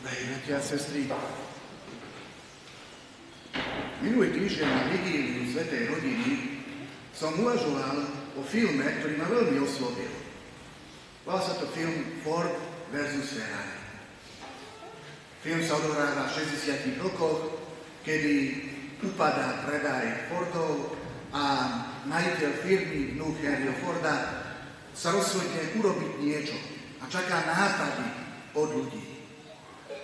Bratia a sestry, minulý týždeň na vigíliu Svätej rodiny som uvažoval o filme, ktorý ma veľmi oslovil. Volá sa to film Ford versus Ferrari. Film sa odohráva v 60. rokoch, kedy upadá predaj Fordov a majiteľ firmy vnúk Henryho Forda sa rozhodne urobiť niečo a čaká nápady od ľudí.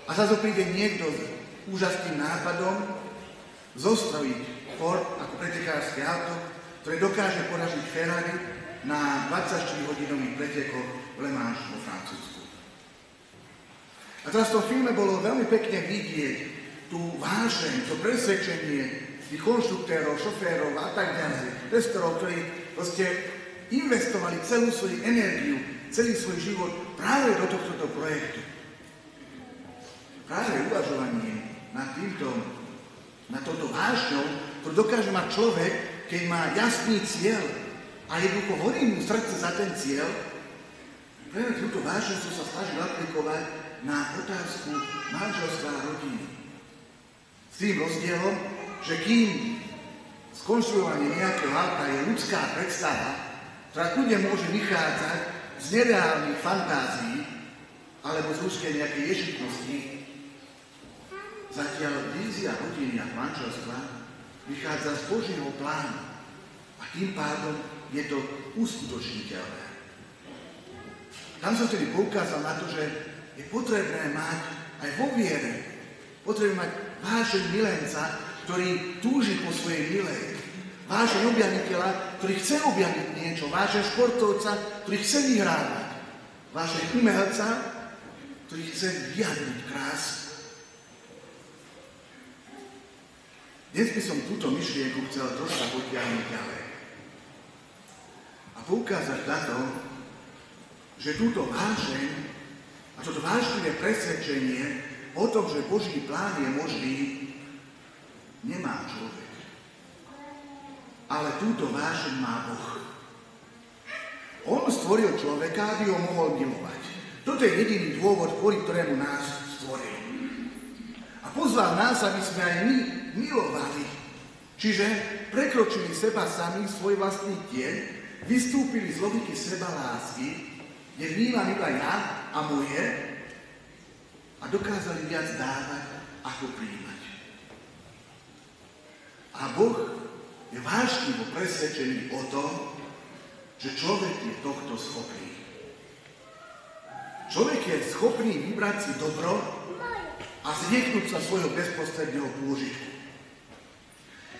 A zase príde niekto s úžasným nápadom zostrojiť Ford ako pretekárske auto, ktoré dokáže poražiť Ferrari na 24-hodinových pretekoch v Le Mans vo Francúzsku. A teraz v tom filme bolo veľmi pekne vidieť tú vášeň, to presvedčenie tých konštruktérov, šoférov a tak ďalej, testorov, ktorí proste investovali celú svoju energiu, celý svoj život práve do tohto projektu. Práve uvažovanie nad touto vášňou, ktorú dokáže mať človek, keď má jasný cieľ a jednoducho horí mu srdce za ten cieľ, práve túto vášňu som sa snažil aplikovať na otázku manželstva a rodiny. S tým rozdielom, že kým skonštruovanie nejakého auta je ľudská predstava, ktorá kľudne môže vychádzať z nereálnych fantázií alebo z ľudskej nejakej ješitnosti, zatiaľ vízia rodiny a manželstva vychádza z Božieho plánu a tým pádom je to uskutočniteľné. Tam som vtedy poukázal na to, že je potrebné mať aj vo viere, potrebné mať vášeň milenca, ktorý túži po svojej milej, vášeň objaviteľa, ktorý chce objaviť niečo, vášeň športovca, ktorý chce vyhrávať, vášeň umelca, ktorý chce vyjadriť krásu. Dnes by som túto myšlienku chcel troška potiahnuť ďalej a poukázať na to, že túto vášeň a toto vášnivé presvedčenie o tom, že Boží plán je možný, nemá človek. Ale túto vášeň má Boh. On stvoril človeka, aby ho mohol milovať. Toto je jediný dôvod, kvôli ktorému nás stvoril. A pozval nás, aby sme aj my milovali. Čiže prekročili seba sami, svoj vlastný tieň, vystúpili z logiky seba lásky, kde vnímam iba ja a moje a dokázali viac dávať, ako prijímať. A Boh je vášnivo presvedčený o tom, že človek je tohto schopný. Človek je schopný vybrať si dobro a zrieknúť sa svojho bezprostredného pôžitku.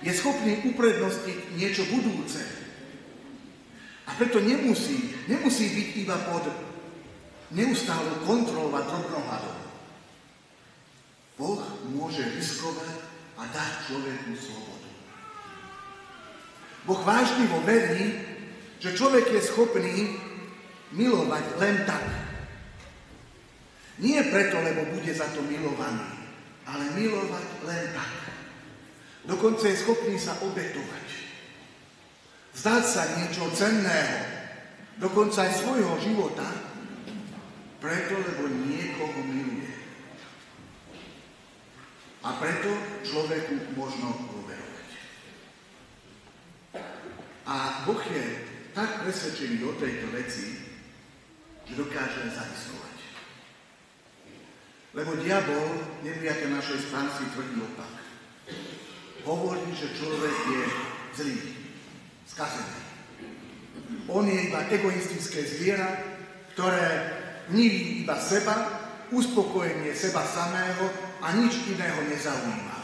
Je schopný uprednostniť niečo budúce. A preto nemusí byť iba pod neustálou kontrolou a drobnohľadom. Boh môže riskovať a dať človeku slobodu. Boh vážlivo verí, že človek je schopný milovať len tak. Nie preto, lebo bude za to milovaný, ale milovať len tak. Dokonca je schopný sa obetovať. Vzdať sa niečo cenného, dokonca aj svojho života, preto, lebo niekoho miluje. A preto človeku možno dôverovať. A Boh je tak presvedčený o tejto veci, že dokáže zariskovať. Lebo diabol, nepriateľ našej spásy, tvrdí opak. Hovorí, že človek je zlý, skazený. On je iba egoistické zviera, ktoré niví iba seba, uspokojenie seba samého a nič iného nezaujíma.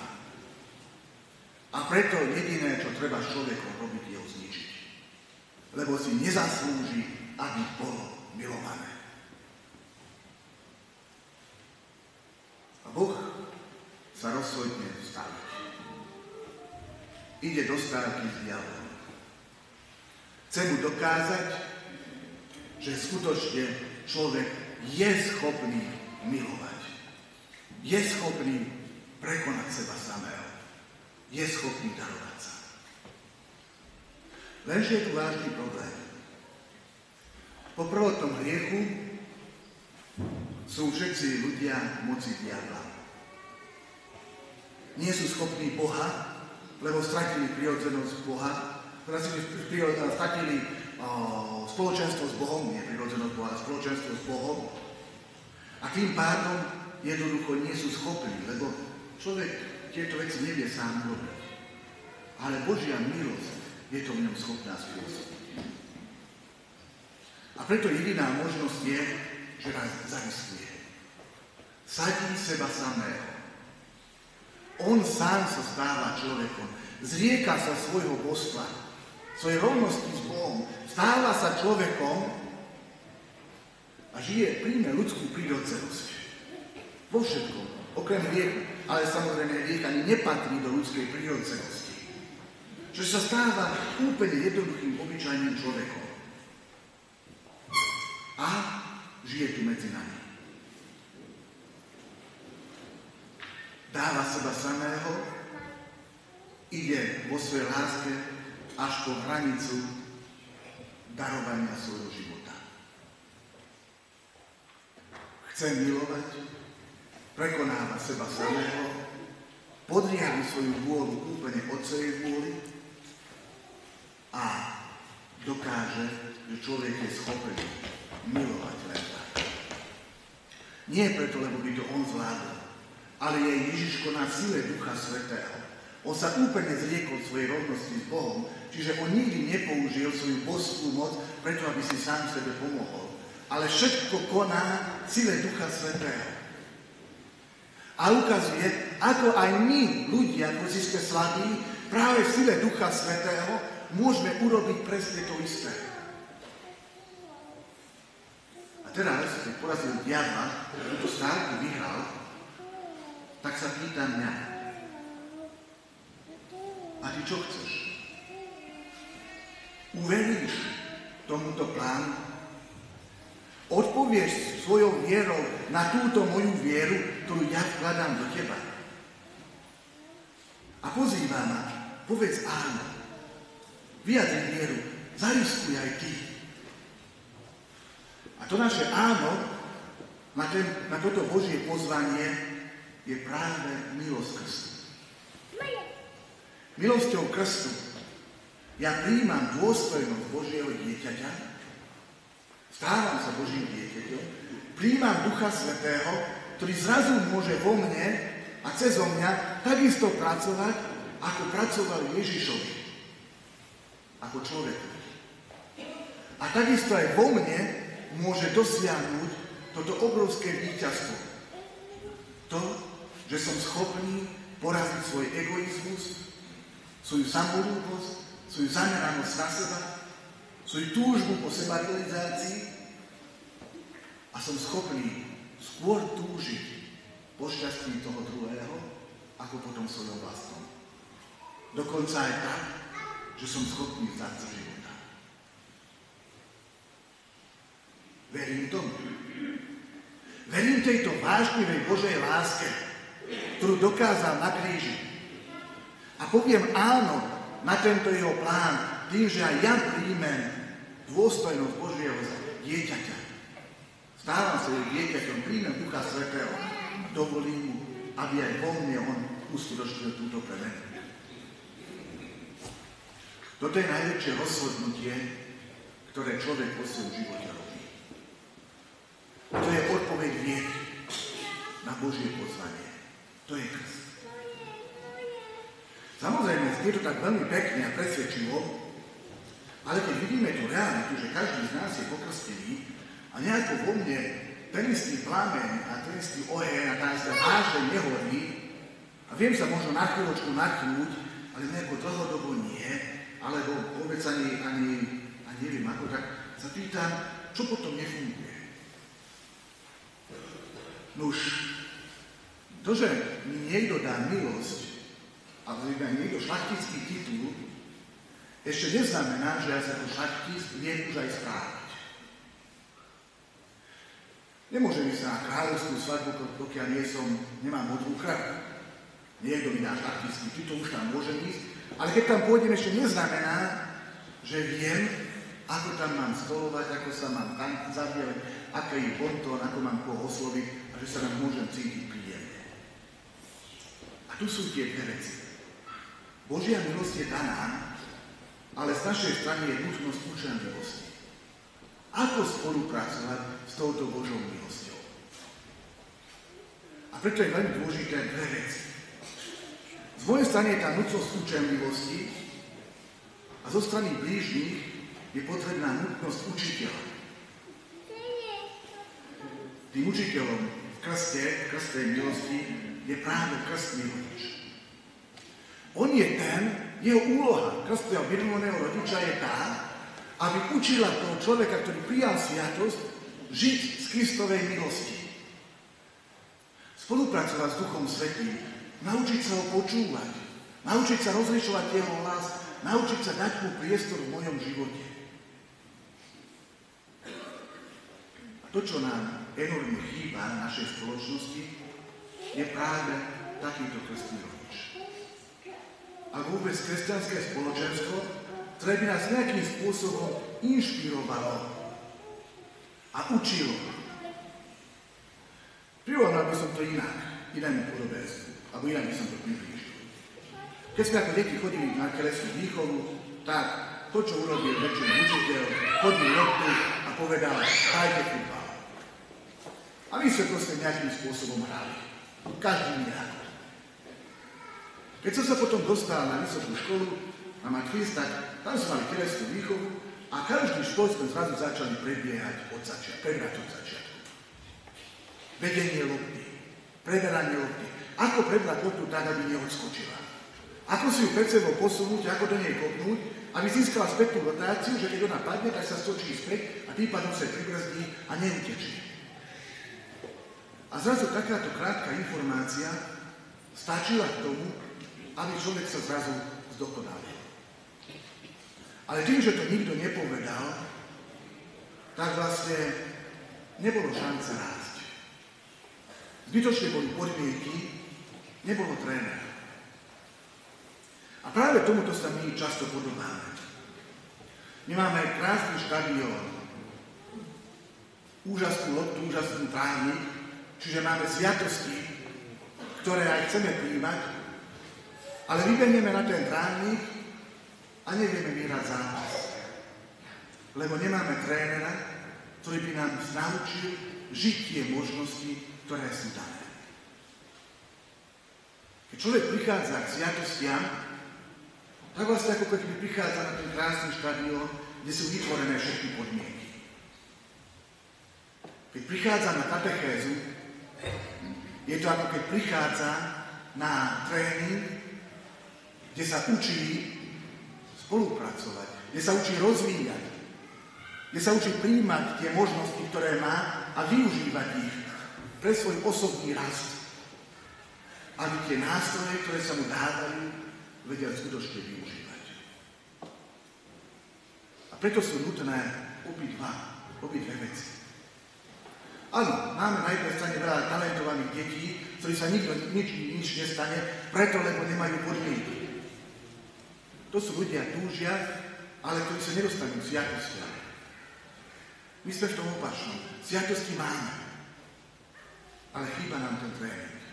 A preto jediné, čo treba s človekom robiť, je ho zničiť. Lebo si nezaslúži, aby bolo milované. A Boh sa rozhodne vstaviť. Ide do stávky s diablom. Chce mu dokázať, že skutočne človek je schopný milovať. Je schopný prekonať seba samého. Je schopný darovať sa. Lenže je tu vážny problém. Po prvotnom hriechu sú všetci ľudia moci diabla. Nie sú schopní Boha, lebo stratili prirodzenosť Boha, stratili spoločenstvo s Bohom, nie prirodzenosť Boha, ale spoločenstvo s Bohom. A tým pádom jednoducho nie sú schopní, lebo človek tieto veci nevie sám urobiť. Ale Božia milosť je to v ňom schopná spôsobiť. A preto jediná možnosť je, že vás zaistuje. Sadí seba samého. On sám sa stáva človekom. Zrieka sa svojho božstva, svojej rovnosti s Bohom. Stáva sa človekom a príjme ľudskú prirodzenosť. Vo všetkom, okrem hriechu. Ale samozrejme hriech ani nepatrí do ľudskej prirodzenosti. Čiže sa stáva úplne jednoduchým, obyčajným človekom. A žije tu medzi nami. Dáva seba samého, ide vo svojej láske až po hranicu darovania svojho života. Chce milovať, prekonáva seba samého, podriadi svoju vôľu úplne Otcovej vôli a dokáže, že človek je schopený milovať len tak. Nie preto, lebo by to on zvládol, ale je Ježiško na sile Ducha Svätého. On sa úplne zriekol svojej rovnosti s Bohom, čiže on nikdy nepoužil svoju božskú moc preto, aby si sám sebe pomohol. Ale všetko koná sile Ducha Svätého. A ukazuje, ako aj my, ľudia, ktorí sme slabí, práve v sile Ducha Svätého môžeme urobiť presne to isté. A teraz, keď porazil diabla, túto stávku vyhral, tak sa pýtam mňa. A ty čo chceš? Uveríš tomuto plánu? Odpovieš svojou vierou na túto moju vieru, ktorú ja vkladám do teba? A pozýva ma, povedz áno. Vyjadri vieru, zariskuj aj ty. A to naše áno na toto Božie pozvanie je práve milosť krstu. Milosťou krstu ja prijímam dôstojnosť Božieho dieťaťa, stávam sa Božím dieťaťom, prijímam Ducha Svätého, ktorý zrazu môže vo mne a cezo mňa takisto pracovať, ako pracoval Ježišovi, ako človekovi. A takisto aj vo mne môže dosiahnuť toto obrovské víťazstvo. To, že som schopný poraziť svoj egoizmus, svoju samolúbosť, svoju zameranosť na seba, svoju túžbu po sebarealizácii a som schopný skôr túžiť po šťastí toho druhého, ako potom svojom vlastnom. Dokonca aj tak, že som schopný vzdať sa života. Verím tomu. Verím tejto vášnivej Božej láske, ktorú dokázal na kríži. A poviem áno na tento jeho plán, tým, že aj ja príjmem dôstojnosť Božieho dieťaťa. Stávam sa jeho dieťaťom, príjmem Ducha Svätého, dovolím mu, aby aj vo mne on uskutočnil túto premenu. Toto je najväčšie rozhodnutie, ktoré človek vo svojom živote robí. To je odpoveď viery na Božie pozvanie. To je krst. Samozrejme, je to tak veľmi pekne a presvedčivo, ale keď vidíme tú realitu, že každý z nás je pokrstený a nejako vo mne ten istý plameň a ten istý oheň a tá istá vášeň nehorí a viem sa možno na chvíľočku nachnúť, ale nejako dlhodobo nie, alebo vôbec ani neviem ako, tak sa pýtam, čo potom nefunguje. Nuž, to, že mi niekto dá milosť, ale mi niekto šlachtický titul, ešte neznamená, že ja sa to šlachtic viem už aj správať. Nemôžem ísť na kráľovskú svadbu, pokiaľ nemám modrú krv. Niekto mi dá šlachtický titul, už tam môžem ísť, ale keď tam pôjdem, ešte neznamená, že viem, Ako tam mám stolovať, ako sa mám tam zavieleť, aký je bontón, ako mám koho osloviť a že sa nám môžem cítiť príjemne. A tu sú tie dve veci. Božia milosť je daná, ale z našej strany je nutnosť učenlivosti. Ako spolupracovať s touto Božou milosťou? A preto je veľmi dôležité dve veci. Z mojej strany je tá nutnosť učenlivosti a zo strany blížnych je potrebná nutnosť učiteľa. Tým učiteľom v krstej milosti je práve krstný rodič. On je ten, jeho úloha krstného milovaného rodiča je tá, aby učila toho človeka, ktorý prijal sviatosť, žiť z Kristovej milosti. Spolupracovať s Duchom Svätým, naučiť sa ho počúvať, naučiť sa rozlišovať jeho hlas, naučiť sa dať mu priestor v mojom živote. A to, čo nám enormne chýba v našej spoločnosti, je práve takýto krstný rodič. A vôbec kresťanské spoločenstvo, ktoré by nás nejakým spôsobom inšpirovalo a učilo. Prirovnal by som to inému podobenstvu, alebo inak by som to priblížil. Keď sme ako deti chodili na telesnú výchovu, tak to, čo urobil väčšinou učiteľ, chodil loptu a povedal, hrajte futbal. A my sme proste nejakým spôsobom hrali. Každý inak. Keď som sa potom dostal na vysokú školu, na matriz, tak tam sme mali telesnú výchovu a každý šport sme zrazu začali prebrať od začiatku. Vedenie lopty, preberanie lopty. Ako prebrať loptu tak, aby neodskočila. Ako si ju pred sebou posunúť, ako do nej kopnúť, aby získala spätnú rotáciu, že keď ona padne, tak sa stočí späť a tým pádom sa pribrzdí a neutečie. A zrazu takáto krátka informácia stačila k tomu, aby človek sa zrazu zdokonalil. Ale tým, že to nikto nepovedal, tak vlastne nebolo šanca rásť. Zbytočne boli podmienky, nebolo trénera. A práve tomuto sa my často podobáme. My máme krásny štadión, úžasnú loptu, úžasný trávnik, čiže máme sviatosti, ktoré aj chceme prijímať, ale vybenieme na ten trávnik a nevieme vyhrať zápas. Lebo nemáme trénera, ktorý by nám naučil žiť tie možnosti, ktoré sú dané. Keď človek prichádza k sviatostiam, tak vlastne ako keď prichádza na ten krásny štadión, kde sú vytvorené všetky podmienky. Keď prichádza na katechézu, je to ako keď prichádza na tréning, kde sa učí spolupracovať, kde sa učí rozvíjať, kde sa učí prijímať tie možnosti, ktoré má a využívať ich pre svoj osobný rast. Aby tie nástroje, ktoré sa mu dávajú, vedia skutočne využívať. A preto sú nutné obidve veci. Áno, máme na jednej strane veľa talentovaných detí, ktorí sa nič nestane, preto, lebo nemajú podmienky. To sú ľudia túžia, ale ktorí sa nedostanú k sviatostiam. My sme v tom opačnom. Sviatosti máme, ale chýba nám ten tréning.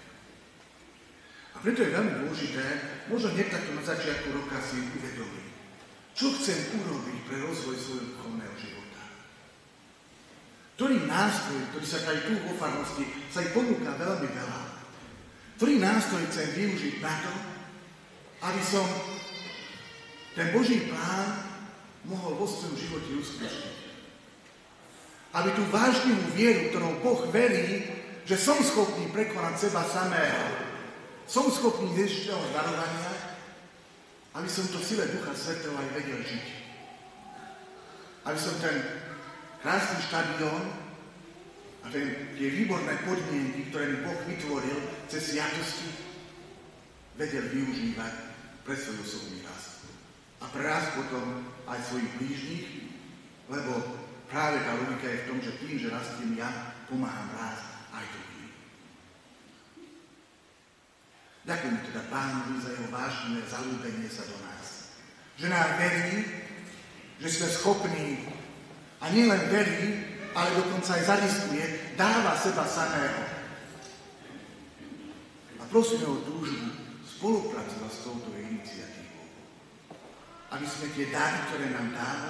A preto je veľmi dôležité, možno niekto takto na začiatku roka si uvedomí, čo chcem urobiť pre rozvoj svojho duchovného života. Ktorý nástroj, ktorý sa aj tu vo farnosti, sa aj ponúka veľmi veľa. Ktorý nástroj chcem využiť na to, aby som ten Boží plán mohol vo svojom živote uskutočniť. Aby tú vážnivú vieru, ktorou Boh verí, že som schopný prekonať seba samého, som schopný dnešného darovania, aby som to v sile Ducha Svätého aj vedel žiť. Aby som ten krásny štadión a tie výborné podmienky, ktoré mi Boh vytvoril cez sviatosti, vedel využívať pre svoj osobný rast. A pre rast potom aj svojich blížnych, lebo práve tá logika je v tom, že tým, že rastiem ja, pomáham rásť aj druhým. Ďakujeme teda Pánovi za jeho vášnivé zaľúbenie sa do nás. Že nám verí že sme schopní a nielen verí, ale dokonca aj zariskuje, dáva seba samého. A prosíme o túžbu spolupracovať s touto iniciatívou. Aby sme tie dary, ktoré nám dáva,